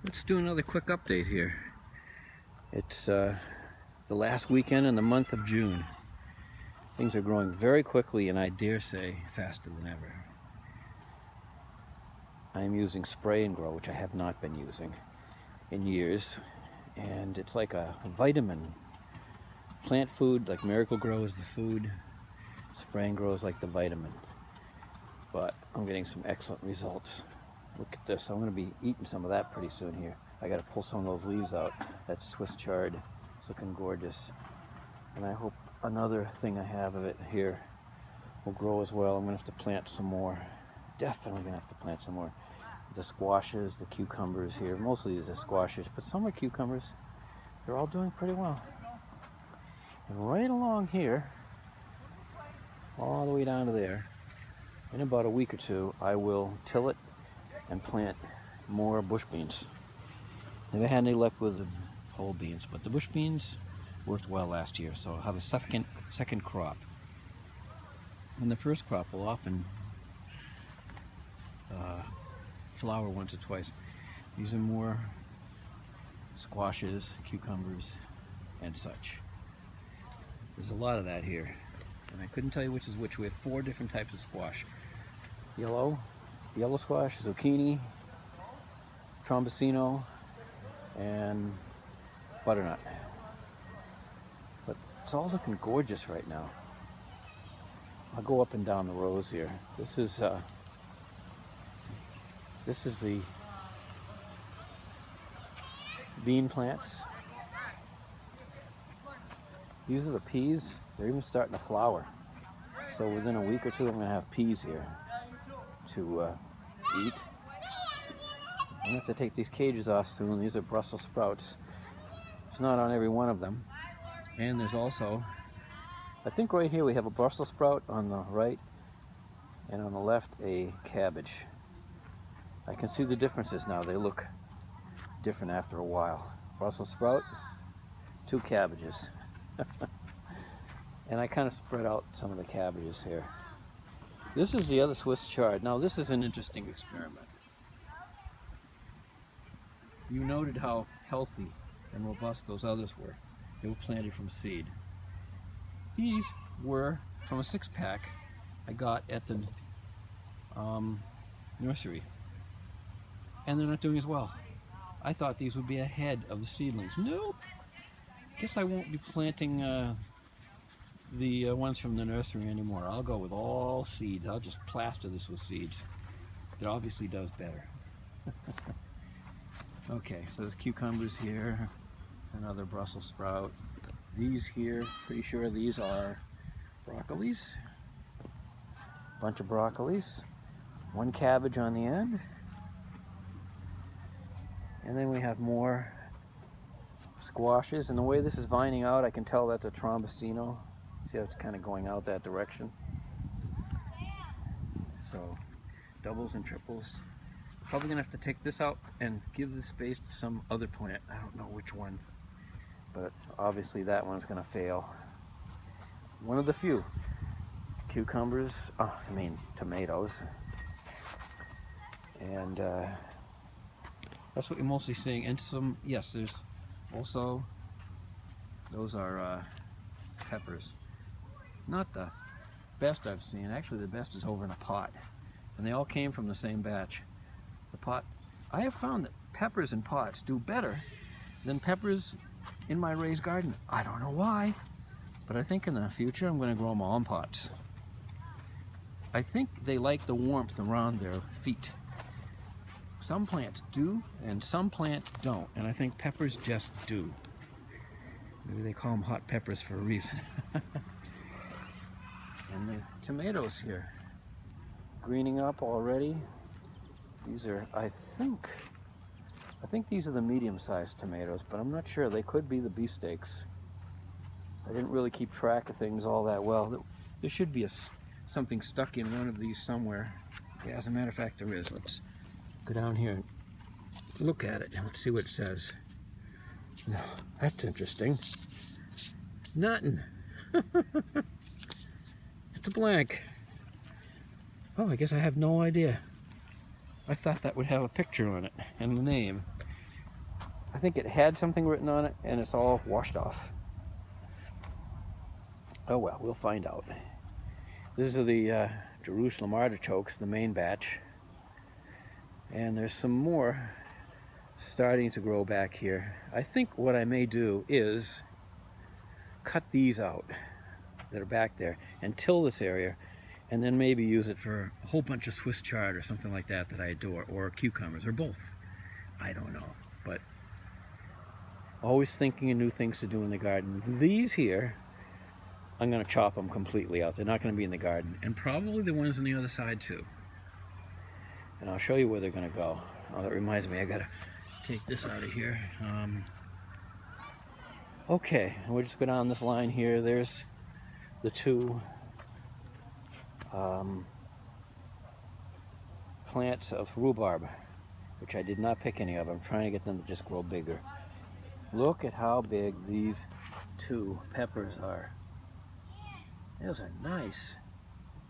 Let's do another quick update here. It's the last weekend in the month of June. Things are growing very quickly, and I dare say faster than ever. I am using spray and grow, which I have not been using in years, and it's like a vitamin. Plant food, like Miracle Grow is the food, spray and grow is like the vitamin. But I'm getting some excellent results. Look at this. I'm going to be eating some of that pretty soon here. I got to pull some of those leaves out. That Swiss chard. It's looking gorgeous. And I hope another thing I have of it here will grow as well. I'm going to have to plant some more. Definitely going to have to plant some more. The squashes, the cucumbers here. Mostly these are squashes, but some are cucumbers. They're all doing pretty well. And right along here, all the way down to there, in about a week or two, I will till it and plant more bush beans. Never had any luck with the whole beans, but the bush beans worked well last year, so I'll have a second crop. And the first crop will often flower once or twice. These are more squashes, cucumbers, and such. There's a lot of that here, and I couldn't tell you which is which. We have 4 different types of squash. Yellow squash, zucchini, trombosino, and butternut. But it's all looking gorgeous right now. I'll go up and down the rows here. This is the bean plants. These are the peas. They're even starting to flower. So within a week or two, I'm going to have peas here to eat. I'm going to have to take these cages off soon. These are Brussels sprouts. It's not on every one of them. And there's also, I think right here we have a Brussels sprout on the right, and on the left a cabbage. I can see the differences now. They look different after a while. Brussels sprout, 2 cabbages. And I kind of spread out some of the cabbages here. This is the other Swiss chard. Now this is an interesting experiment. You noted how healthy and robust those others were. They were planted from seed. These were from a 6-pack I got at the nursery. And they're not doing as well. I thought these would be ahead of the seedlings. Nope. Guess I won't be planting the ones from the nursery anymore. I'll go with all seeds. I'll just plaster this with seeds. It obviously does better. Okay, so there's cucumbers here. Another Brussels sprout. These here, pretty sure these are broccolis. Bunch of broccolis. 1 cabbage on the end. And then we have more squashes. And the way this is vining out, I can tell that's a trombosino. See how it's kind of going out that direction? So, doubles and triples. Probably gonna have to take this out and give this space to some other plant. I don't know which one, but obviously that one's gonna fail. One of the few. Cucumbers, tomatoes. And that's what you're mostly seeing. And some, yes, there's also, those are peppers. Not the best I've seen. Actually, the best is over in a pot. And they all came from the same batch. The pot, I have found that peppers in pots do better than peppers in my raised garden. I don't know why, but I think in the future I'm going to grow them all in pots. I think they like the warmth around their feet. Some plants do, and some plants don't. And I think peppers just do. Maybe they call them hot peppers for a reason. And the tomatoes here, greening up already. These are, I think these are the medium-sized tomatoes, but I'm not sure. They could be the beefsteaks. I didn't really keep track of things all that well. There should be something stuck in one of these somewhere. Yeah, as a matter of fact, there is. Let's go down here and look at it and let's see what it says. No, that's interesting. Nothing. It's a blank. Oh, I guess I have no idea. I thought that would have a picture on it and the name. think it had something written on it, and it's all washed off. Oh well, we'll find out. These are the Jerusalem artichokes, the main batch. And there's some more starting to grow back here. I think what I may do is cut these out that are back there and till this area, and then maybe use it for a whole bunch of Swiss chard or something like that that I adore, or cucumbers, or both. I don't know, but always thinking of new things to do in the garden. These here, I'm going to chop them completely out. They're not going to be in the garden, and probably the ones on the other side too. And I'll show you where they're going to go. Oh, that reminds me, I got to take this out of here. Okay, we'll just go down this line here. There's the two plants of rhubarb, which I did not pick any of. I'm trying to get them to just grow bigger. Look at how big these two peppers are. Those are nice.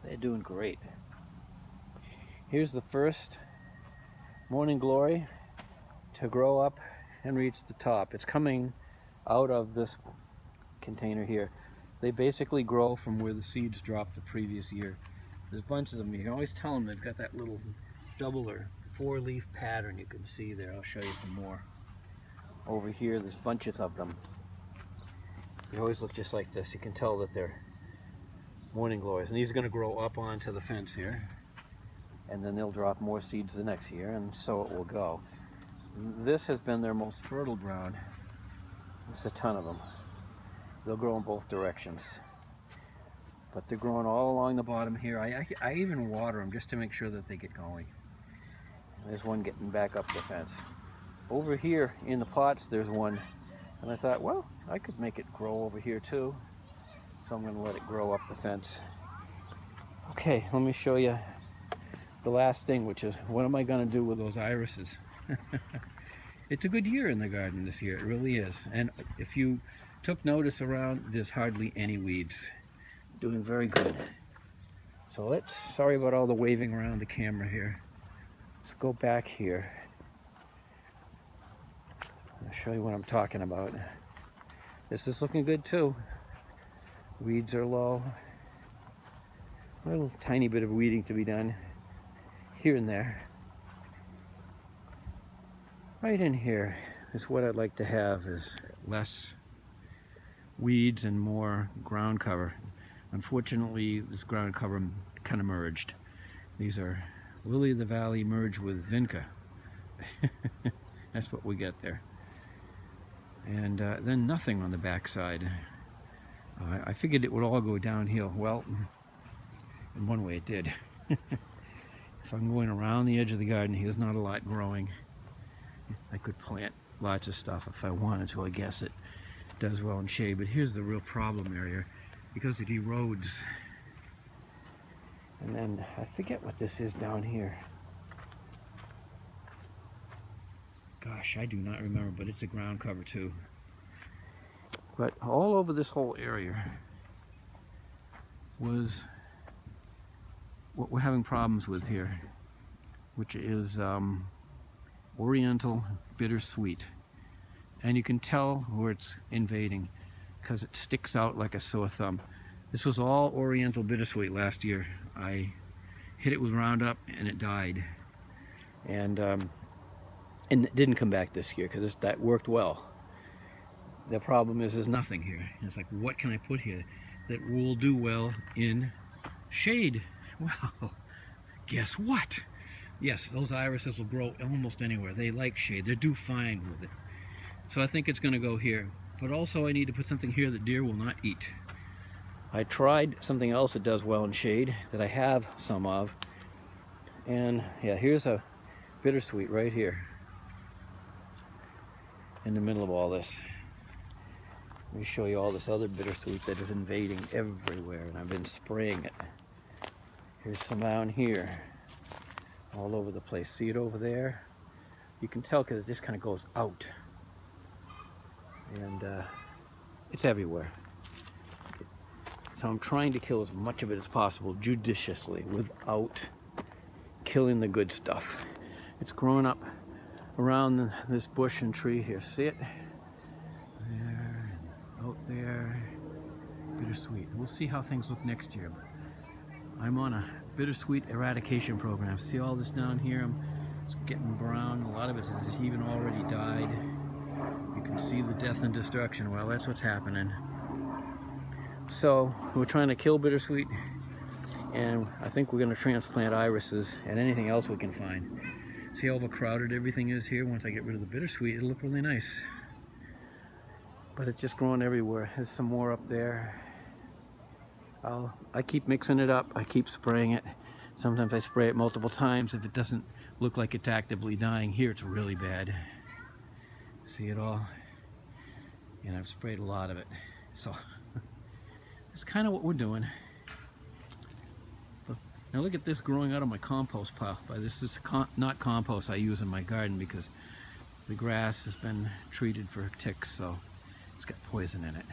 They're doing great. Here's the first morning glory to grow up and reach the top. It's coming out of this container here. They basically grow from where the seeds dropped the previous year. There's bunches of them. You can always tell them they've got that little double or four-leaf pattern you can see there. I'll show you some more. Over here, there's bunches of them. They always look just like this. You can tell that they're morning glories. And these are going to grow up onto the fence here. And then they'll drop more seeds the next year, and so it will go. This has been their most fertile ground. There's a ton of them. They'll grow in both directions. But they're growing all along the bottom here. I even water them just to make sure that they get going. There's one getting back up the fence. Over here in the pots, there's one. And I thought, well, I could make it grow over here too. So I'm going to let it grow up the fence. Okay, let me show you the last thing, which is what am I going to do with those irises? It's a good year in the garden this year. It really is. And if you took notice around, there's hardly any weeds. Doing very good. So sorry about all the waving around the camera here. Let's go back here. I'll show you what I'm talking about. This is looking good too. Weeds are low. A little tiny bit of weeding to be done here and there. Right in here is what I'd like to have, is less weeds and more ground cover. Unfortunately, this ground cover kind of merged. These are Lily of the Valley merged with Vinca. That's what we get there. And then nothing on the back side. I figured it would all go downhill. Well, in one way it did. If I'm going around the edge of the garden, here's not a lot growing. I could plant lots of stuff if I wanted to. I guess it does well in shade, but here's the real problem area, because it erodes. And then I forget what this is down here. Gosh, I do not remember, but it's a ground cover too. But all over this whole area was what we're having problems with here, which is Oriental bittersweet. And you can tell where it's invading because it sticks out like a sore thumb. This was all Oriental bittersweet last year. I hit it with Roundup and it died. And it didn't come back this year because that worked well. The problem is there's nothing here. It's like, what can I put here that will do well in shade? Well, guess what? Yes, those irises will grow almost anywhere. They like shade. They do fine with it. So I think it's going to go here. But also I need to put something here that deer will not eat. I tried something else that does well in shade that I have some of. And yeah, here's a bittersweet right here in the middle of all this. Let me show you all this other bittersweet that is invading everywhere, and I've been spraying it. Here's some down here, all over the place. See it over there? You can tell because it just kind of goes out. And it's everywhere. So I'm trying to kill as much of it as possible judiciously without killing the good stuff. It's growing up around this bush and tree here. See it? There, and out there. Bittersweet. We'll see how things look next year. I'm on a bittersweet eradication program. See all this down here? It's getting brown. A lot of it has even already died. You can see the death and destruction. Well, that's what's happening. So we're trying to kill bittersweet, and I think we're going to transplant irises and anything else we can find. See how overcrowded everything is here? Once I get rid of the bittersweet, it'll look really nice. But it's just growing everywhere. There's some more up there. I keep mixing it up. I keep spraying it. Sometimes I spray it multiple times if it doesn't look like it's actively dying. Here it's really bad. See it all? And I've sprayed a lot of it. So that's kind of what we're doing. Now look at this growing out of my compost pile. This is not compost I use in my garden because the grass has been treated for ticks, so it's got poison in it.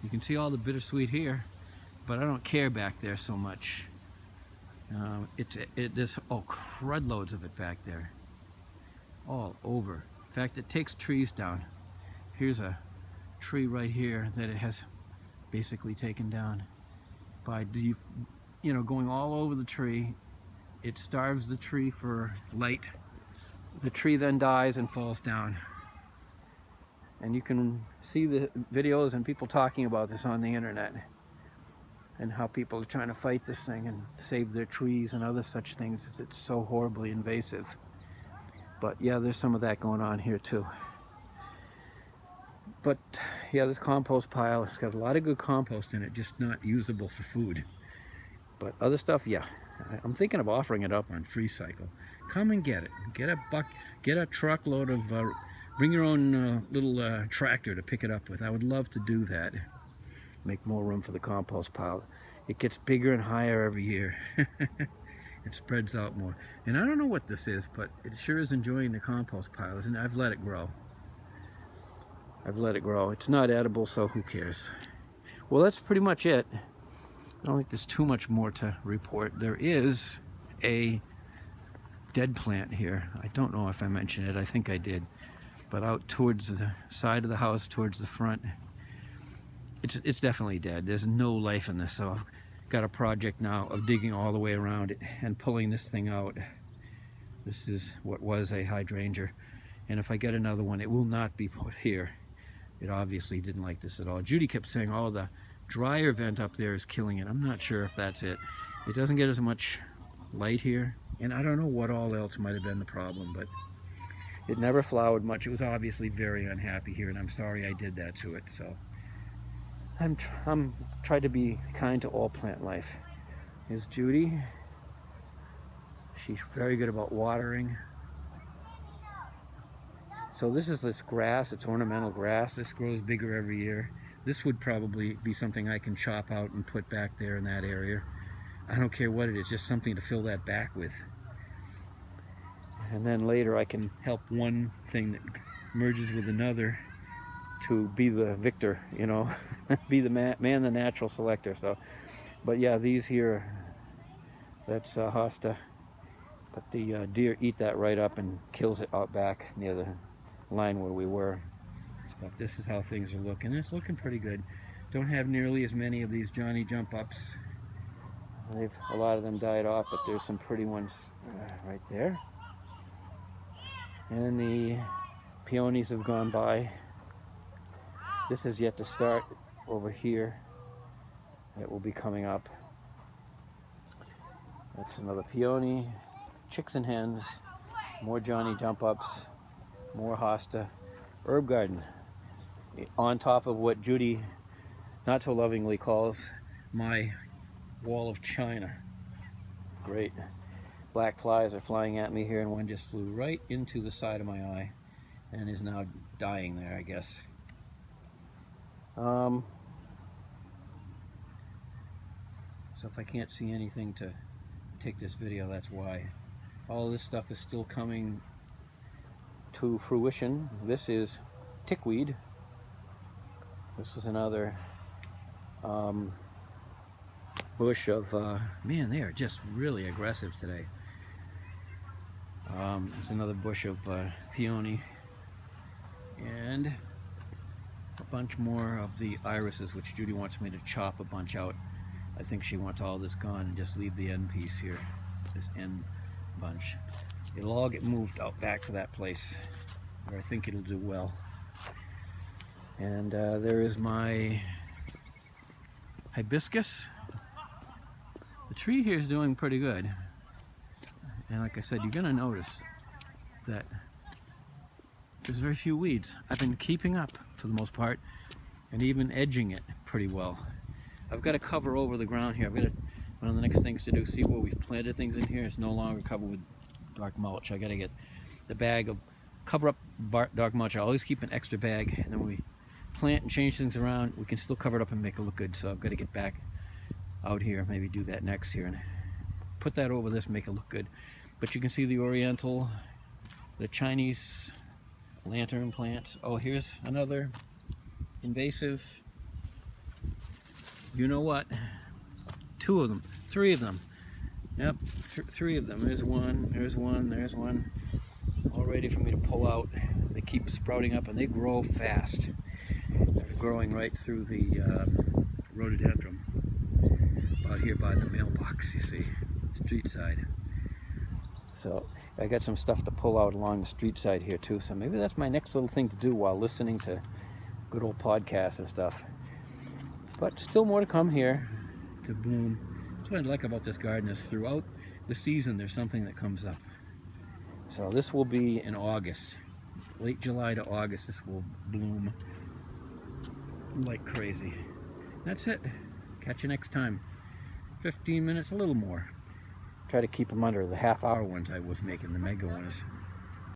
You can see all the bittersweet here, but I don't care back there so much. There's crud loads of it back there, all over. In fact, it takes trees down. Here's a tree right here that it has basically taken down by going all over the tree. It starves the tree for light. The tree then dies and falls down. And you can see the videos and people talking about this on the internet, and how people are trying to fight this thing and save their trees and other such things. It's so horribly invasive. But yeah, there's some of that going on here too. But yeah, this compost pile, it's got a lot of good compost in it, just not usable for food. But other stuff, yeah. I'm thinking of offering it up on Free Cycle. Come and get it. Get a truckload of, bring your own little tractor to pick it up with. I would love to do that. Make more room for the compost pile. It gets bigger and higher every year. It spreads out more. And I don't know what this is, but it sure is enjoying the compost pile, isn't it? I've let it grow. It's not edible, so who cares? Well, that's pretty much it. I don't think there's too much more to report. There is a dead plant here. I don't know if I mentioned it. I think I did. But out towards the side of the house, towards the front, it's definitely dead. There's no life in this, so I've got a project now of digging all the way around it and pulling this thing out. This is what was a hydrangea, and if I get another one, it will not be put here. It obviously didn't like this at all. Judy kept saying, oh, the dryer vent up there is killing it. I'm not sure if that's it. It doesn't get as much light here, and I don't know what all else might have been the problem, but it never flowered much. It was obviously very unhappy here, and I'm sorry I did that to it. So I'm trying to be kind to all plant life. Here's Judy. She's very good about watering. So this is this grass. It's ornamental grass. This grows bigger every year. This would probably be something I can chop out and put back there in that area. I don't care what it is, just something to fill that back with. And then later I can help one thing that merges with another to be the victor, you know, be the man, the natural selector. So, but yeah, these here, that's hosta, but the deer eat that right up and kills it out back near the line where we were. But this is how things are looking. It's looking pretty good. Don't have nearly as many of these Johnny jump ups. A lot of them died off, but there's some pretty ones right there. And the peonies have gone by. This is yet to start over here. It will be coming up. That's another peony. Chicks and hens. More Johnny jump ups. More hosta. Herb garden. On top of what Judy not so lovingly calls my wall of China. Great. Black flies are flying at me here, and one just flew right into the side of my eye and is now dying there, I guess. So if I can't see anything to take this video, that's why. All of this stuff is still coming to fruition. This is tickweed. This was another bush of, man, they are just really aggressive today. There's another bush of peony, and a bunch more of the irises, which Judy wants me to chop a bunch out. I think she wants all this gone and just leave the end piece here, this end bunch. It'll all get moved out back to that place where I think it'll do well. And there is my hibiscus. The tree here is doing pretty good. And like I said, you're gonna notice that there's very few weeds. I've been keeping up for the most part and even edging it pretty well. I've got to cover over the ground here. One of the next things to do, see where we've planted things in here, it's no longer covered with dark mulch. I got to get the bag of cover up dark mulch. I always keep an extra bag, and then when we plant and change things around, we can still cover it up and make it look good. So I've got to get back out here, maybe do that next here and put that over this, make it look good. But you can see the oriental, the Chinese lantern plants. Oh, here's another invasive. You know what? 2 of them, 3 of them. Yep, 3 of them. There's one, there's one, there's one. All ready for me to pull out. They keep sprouting up and they grow fast. They're growing right through the rhododendron. Out here by the mailbox, you see, street side. So I got some stuff to pull out along the street side here too. So maybe that's my next little thing to do while listening to good old podcasts and stuff. But still more to come here to bloom. That's what I like about this garden is throughout the season there's something that comes up. So this will be in August, late July to August. This will bloom like crazy. That's it. Catch you next time. 15 minutes, a little more. Try to keep them under the half-hour ones I was making. The mega ones.